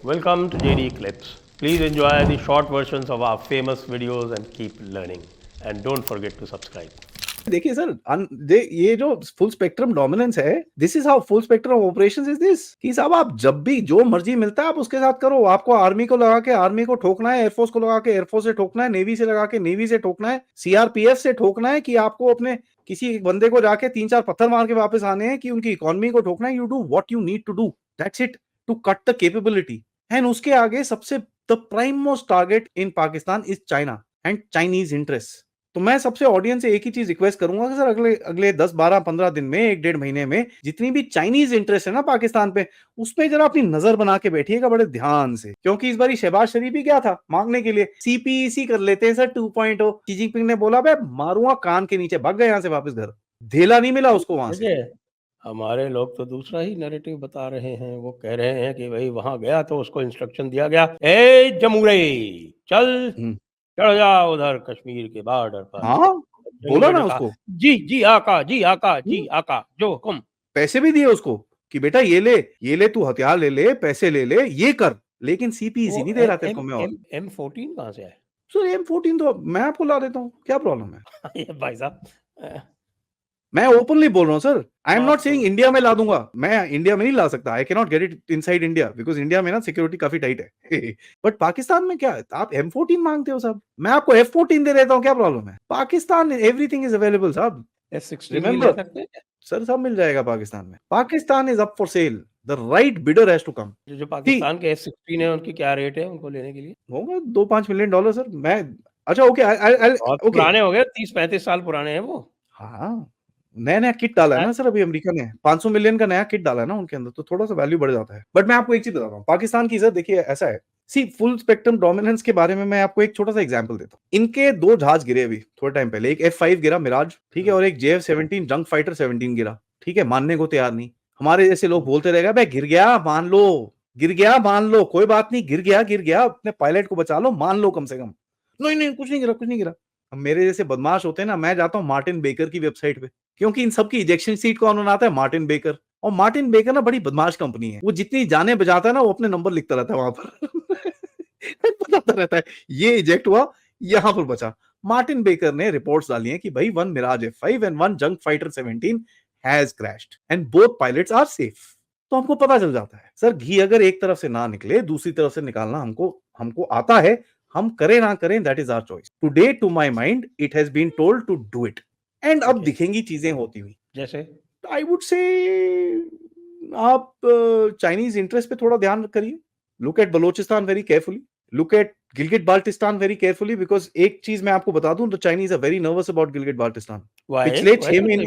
Welcome to JD Clips. Please enjoy the short versions of our famous videos and keep learning. And don't forget to subscribe. देखिए sir ये जो full spectrum dominance है, this is how full spectrum operations is this कि साहब आप जब भी जो मर्जी मिलता है आप उसके साथ करो। आपको आर्मी को लगा के आर्मी को ठोकना है, एयरफोर्स को लगा के एयरफोर्स से ठोकना है, नेवी से लगा के नेवी से ठोकना है, सीआरपीएफ से ठोकना है कि आपको अपने किसी एक बंदे को जाके 3-4 पत्थर मार के वापस आने हैं कि उनकी इकोनॉमी को ठोकना है। You do what you need to do, that's it, to cut the capability. And उसके आगे सबसे the prime most target in Pakistan is China and Chinese interest. तो मैं सबसे ऑडियंस से एक ही चीज रिक्वेस्ट करूंगा कि सर अगले अगले 10-12-15 दिन में, 1-1.5 महीने में जितनी भी चाइनीज इंटरेस्ट है ना पाकिस्तान पे, उस पे जरा अपनी नजर बना के बैठिएगा बड़े ध्यान से, क्योंकि इस बारी शहबाज शरीफ ही क्या था मांगने के लिए सीपीईसी कर लेते हैं सर 2.0। शी जिनपिंग ने बोला भाई मारूंगा कान के नीचे, भाग गए यहाँ से वापस घर, धेला नहीं मिला उसको वहां से। हमारे लोग तो दूसरा ही नैरेटिव बता रहे हैं। वो कह रहे हैं कि भाई वहां गया तो उसको इंस्ट्रक्शन दिया गया, ए जमुरे चल चढ़ जा उधर कश्मीर के बॉर्डर पर। हाँ बोला ना उसको, जी जी आका, जी आका, जी आका, जो हुक्म। पैसे भी दिए उसको कि बेटा ये ले तू हथियार ले पैसे ले ये कर, लेकिन सीपीईसी नहीं दे रहा तेरे को। मैं और M14 कहाँ से आया? सर M14 तो मैं आपको ला देता हूँ, क्या प्रॉब्लम है? ये भाई साहब, मैं ओपनली बोल रहा हूँ sir, I am not saying India में ला दूंगा। मैं इंडिया में नहीं ला सकता, I can not get it inside India because India में ना सिक्योरिटी काफी टाइट है। बट पाकिस्तान में क्या, आप M14 मांगते हो साहब, मैं आपको F14 दे देता हूँ, क्या प्रॉब्लम है? पाकिस्तान एवरीथिंग इज अवेलेबल साहब। F16 रिमेंबर सर, सब मिल जाएगा पाकिस्तान में। Pakistan is up for sale, the right bidder has to come. जो पाकिस्तान के F16 है उनकी क्या रेट है उनको लेने के लिए? होगा $2-5 मिलियन सर। मैं अच्छा ओके बहुत पुराने हो गए, 30-35 साल पुराने हैं वो। हाँ नया नया किट डाला है ना सर अभी अमेरिका ने, 500 मिलियन का नया किट डाला है ना उनके अंदर, तो थोड़ा सा वैल्यू बढ़ जाता है। बट मैं आपको एक चीज बताता हूँ पाकिस्तान की सर, देखिए ऐसा है, सी फुल स्पेक्ट्रम डोमिनेंस के बारे में मैं आपको एक छोटा सा एग्जांपल देता हूँ। इनके 2 जहाज गिरे अभी थोड़े टाइम पहले, एक F5 गिरा मिराज, ठीक है, और एक JF-17 जंग फाइटर 17 गिरा, ठीक है, मानने को तैयार नहीं। हमारे जैसे लोग बोलते रहेगा भाई गिर गया मान लो, गिर गया मान लो, कोई बात नहीं, गिर गया, अपने पायलट को बचा लो, मान लो कम से कम। नहीं कुछ नहीं गिरा। अब मेरे जैसे बदमाश होते हैं ना, मैं जाता हूँ मार्टिन बेकर की वेबसाइट पे, क्योंकि इन सबकी इजेक्शन सीट कौन बनाता है? Martin baker. और मार्टिन बेकर ना बड़ी बदमाश कंपनी है, वो जितनी जाने बजाता है ना वो अपने नंबर लिखता रहता है वहां पर। बताता रहता है ये इजेक्ट हुआ, यहां पर बचा। मार्टिन बेकर ने रिपोर्ट्स डाली हैं कि भाई 1 मिराज F5 एंड 1 जंग fighter 17 has crashed and both pilots are safe. तो हमको पता चल जाता है सर, घी अगर एक तरफ से ना निकले दूसरी तरफ से निकालना हमको आता है। हम करें ना करें that is our choice. Today to my mind it has been told to do it, and अब दिखेंगी चीजें होती हुई। जैसे आई वुड से आप चाइनीज इंटरेस्ट पे थोड़ा ध्यान करिए, look at Balochistan very carefully, look at Gilgit Baltistan very carefully, because एक चीज मैं आपको बता दूं, तो Chinese are very nervous about Gilgit Baltistan. पिछले 6 महीने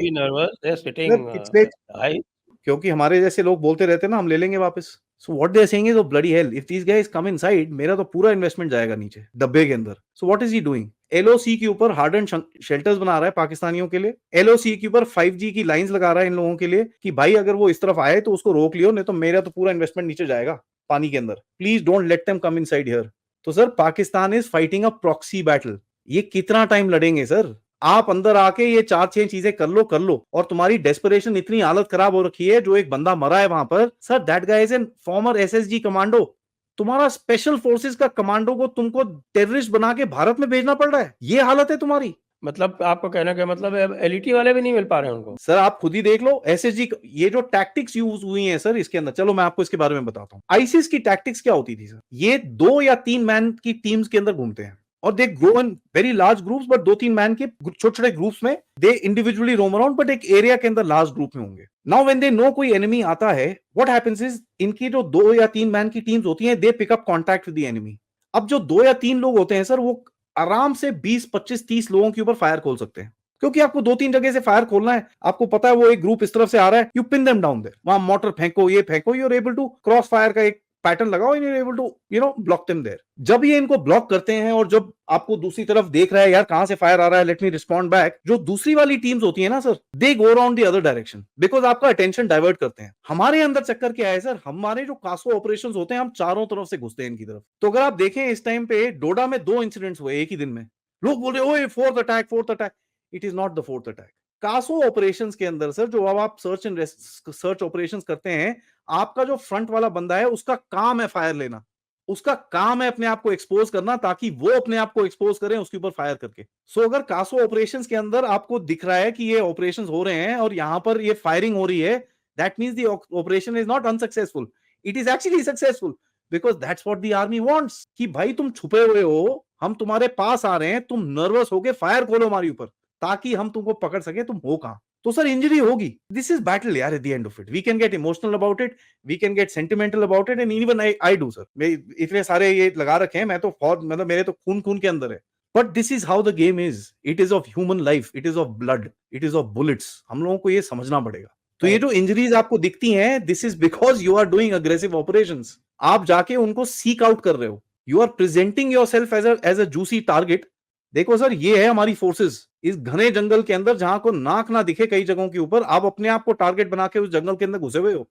क्योंकि हमारे जैसे लोग बोलते रहते हैं ना हम ले लेंगे वापस। So what they are saying is, bloody hell, if these guys come inside, मेरा तो पूरा इन्वेस्टमेंट जाएगा नीचे डब्बे के अंदर। So what is he doing? LOC के ऊपर हार्डन शेल्टर्स बना रहा है पाकिस्तानियों के लिए, LOC के ऊपर 5G की लाइंस लगा रहा है इन लोगों के लिए कि भाई अगर वो इस तरफ आए तो उसको रोक लियो, नहीं तो मेरा तो पूरा इन्वेस्टमेंट नीचे जाएगा पानी के अंदर, please don't let them come inside here. तो sir Pakistan is fighting a proxy battle. ये कितना टाइम लड़ेंगे सर? आप अंदर आके ये 4-6 चीजें कर लो, और तुम्हारी डेस्परेशन इतनी हालत खराब हो रखी है, जो एक बंदा मरा है वहां पर sir, that guy is an farmer SSG commando. तुम्हारा स्पेशल फोर्सेस का कमांडो को तुमको टेररिस्ट बना के भारत में भेजना पड़ रहा है, ये हालत है तुम्हारी। मतलब आपको कहना क्या मतलब, LET वाले भी नहीं मिल पा रहे हैं उनको? सर आप खुद ही देख लो SSG, ये जो टैक्टिक्स यूज हुई हैं सर इसके अंदर, चलो मैं आपको इसके बारे में बताता हूँ। आईसिस की टैक्टिक्स क्या होती थी सर? ये 2 या 3 मैन की टीम्स के अंदर घूमते हैं, और they grow in very large groups, but 2-3 man के छोटे छोटे ग्रुप्स में दे इंडिविजुअली रोम अराउंड, बट एक एरिया के अंदर लार्ज ग्रुप में होंगे। नाउ व्हेन दे नो कोई एनिमी आता है, व्हाट हैपेंस इज, इनकी जो 2 या 3 मैन की टीम्स होती हैं, they pick up contact with the enemy. अब जो 2 या 3 लोग होते हैं सर, वो आराम से 20-25-30 लोगों के ऊपर फायर खोल सकते हैं, क्योंकि आपको 2-3 जगह से फायर खोलना है। आपको पता है वो एक ग्रुप इस तरफ से आ रहा है, you pin them down there, वहां मोटर फेंको, ये फेंको, you are able to cross fire का एक पैटर्न लगाओ, you are able to block them there. जब ये इनको ब्लॉक करते हैं, और जब आपको दूसरी तरफ देख रहा है यार कहां से फायर आ रहा है, लेट मी रिस्पॉन्ड बैक, जो दूसरी वाली टीम्स होती है ना sir, they go around the other direction, because आपका अटेंशन डाइवर्ट करते हैं। हमारे अंदर चक्कर क्या है सर, हमारे जो कासो ऑपरेशंस होते हैं, हम चारों तरफ से घुसते हैं इनकी तरफ। तो अगर आप देखें इस टाइम पे डोडा में 2 इंसिडेंट्स हुए एक ही दिन में, लोग बोल रहे ओए fourth attack, it is not the fourth attack. Kaso operations के अंदर सर, जो अब आप सर्च ऑपरेशंस करते हैं, आपका जो फ्रंट वाला बंदा है उसका काम है फायर लेना, उसका काम है अपने आप को एक्सपोज करना ताकि वो अपने आप को एक्सपोज करें उसके ऊपर फायर करके। सो अगर कासो ऑपरेशंस के अंदर आपको दिख रहा है कि ये ऑपरेशंस हो रहे हैं और यहां पर ये फायरिंग हो रही है, that means the operation is not unsuccessful, it is actually successful, because that's what the army wants, कि भाई तुम छुपे हुए हो, हम तुम्हारे पास आ रहे हैं, तुम नर्वस होके फायर खोलो हमारे ऊपर ताकि हम तुमको पकड़ सके, तुम हो कहां। तो सर इंजरी होगी, दिस इज बैटल यार, at the end of it we can get emotional about it, we can get sentimental about it, and even I do sir, मैं इतने सारे ये लगा रखे हैं, मैं तो मतलब मेरे तो खून खून के अंदर है, but this is how the game is, it is of human life, it is of blood, it is of bullets, हम लोगों को ये समझना पड़ेगा। तो ये जो इंजरीज आपको दिखती हैं, this is because you are doing aggressive operations, आप जाके उनको सीक आउट कर रहे हो, you are presenting yourself as a juicy target. देखो सर, ये है हमारी फोर्सेस इस घने जंगल के अंदर, जहां को नाक ना दिखे कई जगहों के ऊपर, आप अपने आप को टारगेट बना के उस जंगल के अंदर घुसे हुए हो,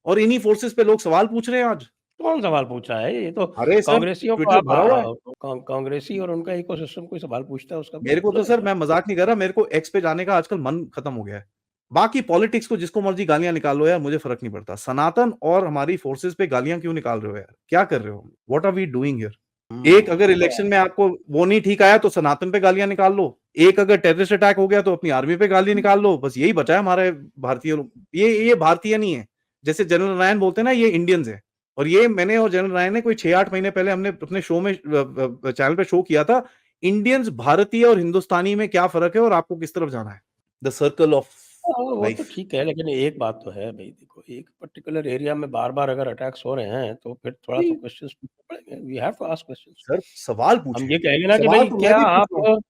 और इन्हीं फोर्सेस पे लोग सवाल पूछ रहे हैं आज। कौन सवाल पूछा है? ये तो अरे सर, कांग्रेसियों को ट्विटर भरा हुआ है। कांग्रेसी और उनका इकोसिस्टम कोई सवाल पूछता है उसका? मेरे को तो सर, मैं मजाक नहीं कर रहा, मेरे को एक्स पे जाने का आजकल मन खत्म हो गया है। बाकी पॉलिटिक्स को जिसको मर्जी गालियां निकाल लो यार, मुझे फर्क नहीं पड़ता। सनातन और हमारी फोर्सेस पे गालियां क्यों निकाल रहे हो यार? क्या कर रहे हो? What are we doing here? एक अगर इलेक्शन में आपको वो नहीं ठीक आया तो सनातन पे गालियां निकाल लो, एक अगर टेररिस्ट अटैक हो गया तो अपनी आर्मी पे गाली निकाल लो, बस यही बचा है हमारे भारतीय। ये भारतीय नहीं है, जैसे जनरल नारायण बोलते हैं ना, ये इंडियंस है। और ये मैंने और जनरल नारायण ने कोई 6-8 महीने पहले हमने अपने शो में चैनल पे शो किया था, इंडियंस, भारतीय और हिंदुस्तानी में क्या फर्क है और आपको किस तरफ जाना है, द सर्कल ऑफ वो तो लाइफ। ठीक है, लेकिन एक बात तो है भाई, देखो एक पर्टिकुलर एरिया में बार-बार अगर अटैक्स हो रहे हैं तो फिर थोड़ा तो क्वेश्चंस पूछने पड़ेंगे, we have to ask questions. Sir सवाल हम पूछे, ये कहेंगे ना कि सवाल भाई तो मैं क्या भी पूछ रहा हूँ। आप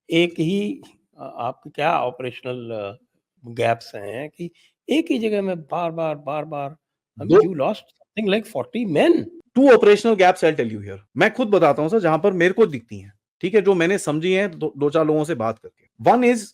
एक ही आपके क्या ऑपरेशनल गैप्स हैं कि एक ही जगह में बार-बार I mean though you lost something like 40 men. Two operational gaps I tell you here, मैं खुद बताता हूं सर, जहां पर मेरे को दिखती हैं, ठीक है, जो मैंने समझी है दो चार लोगों से बात करके। वन इज,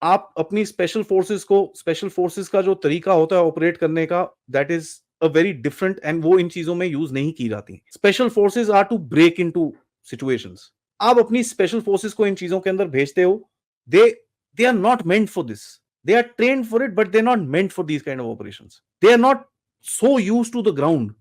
आप अपनी स्पेशल फोर्सेस का जो तरीका होता है ऑपरेट करने का, that is a very different, and वो इन चीजों में यूज नहीं की जाती। Special forces are to break into situations. आप अपनी स्पेशल फोर्सेस को इन चीजों के अंदर भेजते हो, they they are not meant for this, they are trained for it, but they are not meant for these kind of operations, they are not so used to the ground.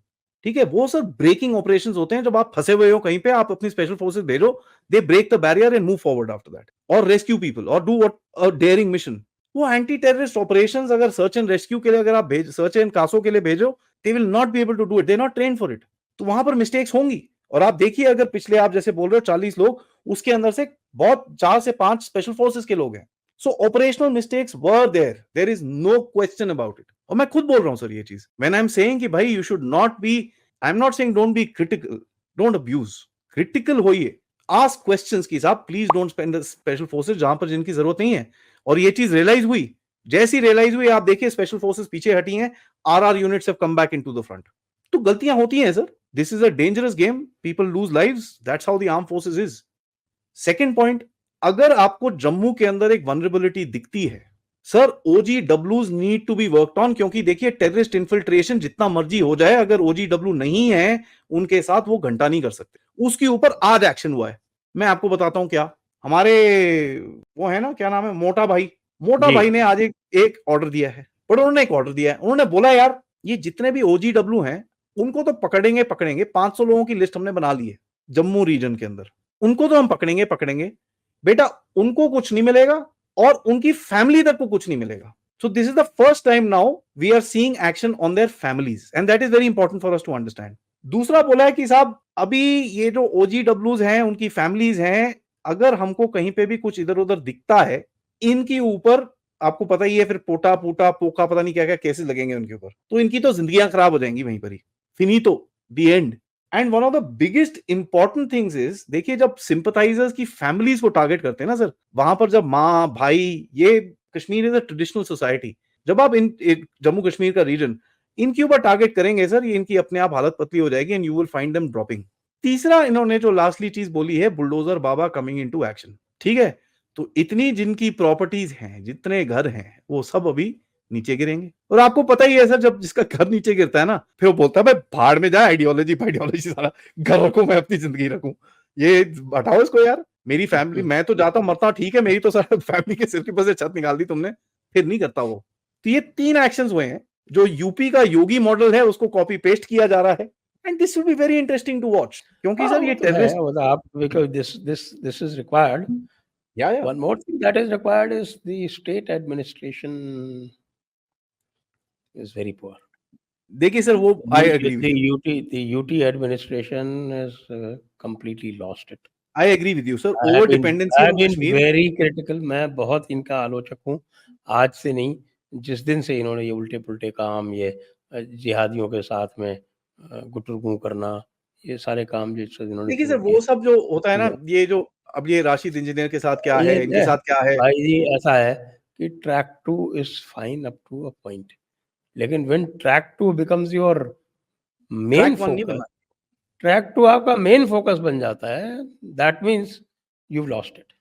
ठीक है, वो sir breaking operations होते हैं, जब आप फंसे हुए हो कहीं पे, आप अपनी स्पेशल फोर्सेस भेजो, they break the barrier and move forward after that, और रेस्क्यू पीपल और do what a daring mission. वो एंटी टेररिस्ट ऑपरेशंस अगर सर्च एंड रेस्क्यू के लिए अगर आप सर्च एंड कासो के लिए भेजो, they will not be able to do it, they not train for it. तो वहां पर मिस्टेक्स होंगी। और आप देखिए, अगर पिछले आप जैसे बोल रहे हो 40 लोग, उसके अंदर से बहुत 4 से 5 स्पेशल फोर्सेस के लोग हैं। So operational mistakes were there is no question about it. और मैं खुद बोल रहा हूं सर ये चीज, व्हेन आई एम सेइंग कि भाई you should not be, I am not saying don't be critical, don't abuse, critical होइए, आस्क क्वेश्चंस की साहब, please don't spend special forces जहां पर जिनकी जरूरत नहीं है। और ये चीज रियलाइज हुई, जैसी रियलाइज हुई, आप देखिए स्पेशल फोर्सेस पीछे हटी हैं, RR units have come back into the front. तो गलतियां होती हैं sir, this is a dangerous game, people lose lives, that's how the arm forces is. Second point, अगर आपको जम्मू के अंदर एक वनरेबिलिटी दिखती है sir, OGWs need to be worked on, क्योंकि देखिए टेररिस्ट इन्फिल्ट्रेशन जितना मर्जी हो जाए, अगर OGW नहीं है उनके साथ, वो घंटा नहीं कर सकते। उसके ऊपर आज एक्शन हुआ है, मैं आपको बताता हूं क्या। हमारे वो है ना, क्या नाम है, मोटा भाई ने आज एक ऑर्डर दिया है, पर उन्होंने एक ऑर्डर दिया है, उन्होंने बोला यार ये जितने भी OGW हैं उनको तो पकड़ेंगे 500 लोगों की लिस्ट हमने बना ली है जम्मू रीजन के अंदर, उनको तो हम पकड़ेंगे बेटा, उनको कुछ नहीं मिलेगा और उनकी फैमिली तक को कुछ नहीं मिलेगा। So this is the first time now we are seeing action on their families, and that is very important for us to understand. दूसरा बोला है कि साहब अभी ये जो OGWs हैं, उनकी फैमिलीज हैं, अगर हमको कहीं पे भी कुछ इधर उधर दिखता है, इनके ऊपर आपको पता ही है फिर पोटा पोटा पोका पता नहीं क्या क्या केसेस लगेंगे उनके ऊपर, तो इनकी तो जिंदगियां खराब हो जाएंगी वहीं पर ही, finito, the end. And one of the biggest important things is, देखिए जब सिंपथाइजर्स की फैमिलीज को टारगेट करते हैं ना सर, वहां पर जब माँ भाई, ये Kashmir is a traditional society, जब आप इन जम्मू कश्मीर का रीजन इनके ऊपर टारगेट करेंगे सर, ये इनकी अपने आप हालत पतली हो जाएगी, and you will find them dropping. तीसरा इन्होंने जो लास्टली चीज बोली है, बुलडोजर बाबा कमिंग इनटू एक्शन, ठीक है, तो इतनी जिनकी प्रॉपर्टीज हैं, जितने घर हैं, वो सब अभी नीचे गिरेंगे। और आपको पता ही है सर, जब जिसका घर नीचे गिरता है ना, फिर वो बोलता है भाई भाड़ में जाए, आइडियोलॉजी सारा घर रखूं, मैं अपनी जिंदगी रखूं, ये हटाओ इसको यार, मेरी फैमिली, मैं तो जाता मरता, ठीक है, मेरी तो सर फैमिली के सिर के ऊपर से छत निकाल दी तुमने, फिर नहीं करता वो। तो ये 3 एक्शंस हुए हैं। जो यूपी का योगी मॉडल है उसको कॉपी पेस्ट किया जा रहा है, and this will be very interesting to watch, क्योंकि हाँ सर वो ये तो है, टेररिस्ट वो तो आप because this is required. या One more thing that is required is the state administration is very poor. देखिए सर वो I agree The UT administration has completely lost it. I agree with you sir. I over have been dependency I on have been Kashmir. very critical. मैं बहुत इनका आलोचक हूँ, आज से नहीं, जिस दिन से इन्होंने ये उल्टे-पुल्टे काम, ये जिहादियों के साथ में गुटरगू करना, ये सारे काम जिससे इन्होंने देखिए शुरू सर वो किए सब जो होता है ना, किया। ये जो अब ये राशिद इंजीनियर के साथ क्या ये है, इनके साथ क्या है, भाई जी ऐसा है कि track 2 is fine up to a point, लेकिन when track 2 becomes your main track 1 नहीं फोकस, बनना। ट्रैक 2 आपका मेन फोकस बन जाता है, that means you lost it.